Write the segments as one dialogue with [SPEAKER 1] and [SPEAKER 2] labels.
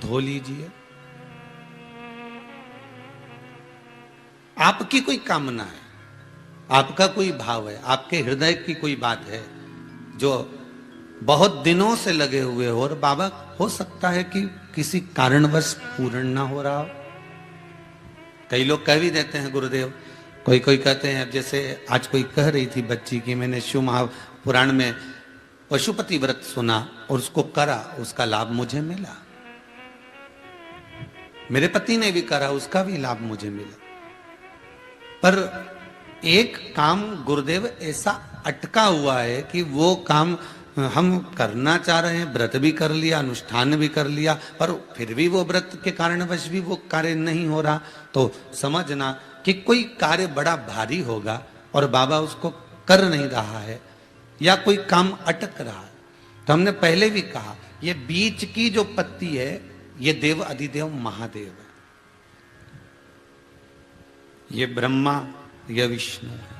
[SPEAKER 1] धो लीजिए। आपकी कोई कामना है, आपका कोई भाव है, आपके हृदय की कोई बात है जो बहुत दिनों से लगे हुए हो, और बाबा हो सकता है कि किसी कारणवश पूर्ण ना हो रहा हो। कई लोग कह भी देते हैं गुरुदेव, कोई कोई कहते हैं, जैसे आज कोई कह रही थी बच्ची की मैंने शिव महापुराण में पशुपति व्रत सुना और उसको करा, उसका लाभ मुझे मिला। मेरे पति ने भी करा, उसका भी लाभ मुझे मिला। पर एक काम गुरुदेव ऐसा अटका हुआ है कि वो काम हम करना चाह रहे हैं, व्रत भी कर लिया, अनुष्ठान भी कर लिया, पर फिर भी वो व्रत के कारणवश भी वो कार्य नहीं हो रहा। तो समझना कि कोई कार्य बड़ा भारी होगा और बाबा उसको कर नहीं रहा है, या कोई काम अटक रहा है। तो हमने पहले भी कहा, ये बीच की जो पत्ती है ये देव अधिदेव महादेव है, ये ब्रह्मा, ये विष्णु है।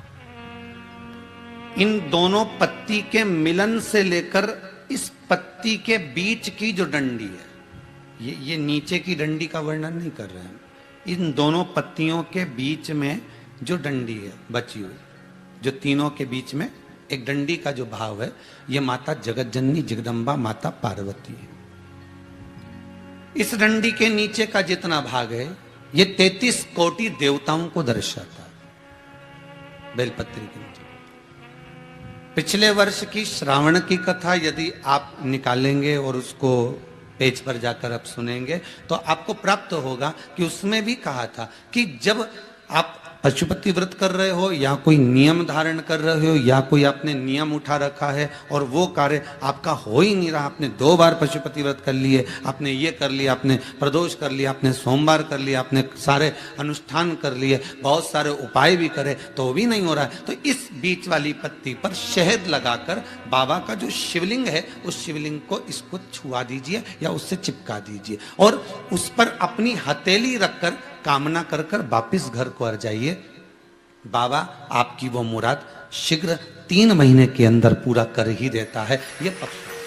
[SPEAKER 1] इन दोनों पत्ती के मिलन से लेकर इस पत्ती के बीच की जो डंडी है, ये नीचे की डंडी का वर्णन नहीं कर रहे हैं, इन दोनों पत्तियों के बीच में जो डंडी है बची हुई, जो तीनों के बीच में एक डंडी का जो भाव है, ये माता जगत जननी जगदम्बा माता पार्वती है। इस डंडी के नीचे का जितना भाग है ये 33 कोटि देवताओं को दर्शाता है। बेलपत्री के नीचे पिछले वर्ष की श्रावण की कथा यदि आप निकालेंगे और उसको पेज पर जाकर आप सुनेंगे तो आपको प्राप्त होगा कि उसमें भी कहा था कि जब आप पशुपति व्रत कर रहे हो या कोई नियम धारण कर रहे हो या कोई आपने नियम उठा रखा है और वो कार्य आपका हो ही नहीं रहा, आपने 2 बार पशुपति व्रत कर लिए, आपने ये कर लिया, आपने प्रदोष कर लिया, आपने सोमवार कर लिया, आपने सारे अनुष्ठान कर लिए, बहुत सारे उपाय भी करे तो भी नहीं हो रहा है, तो इस बीच वाली पत्ती पर शहद लगाकर बाबा का जो शिवलिंग है उस शिवलिंग को इसको छुआ दीजिए या उससे चिपका दीजिए और उस पर अपनी हथेली रखकर कामना कर कर वापिस घर को आ जाइए। बाबा आपकी वो मुराद शीघ्र 3 महीने के अंदर पूरा कर ही देता है, ये पक्का।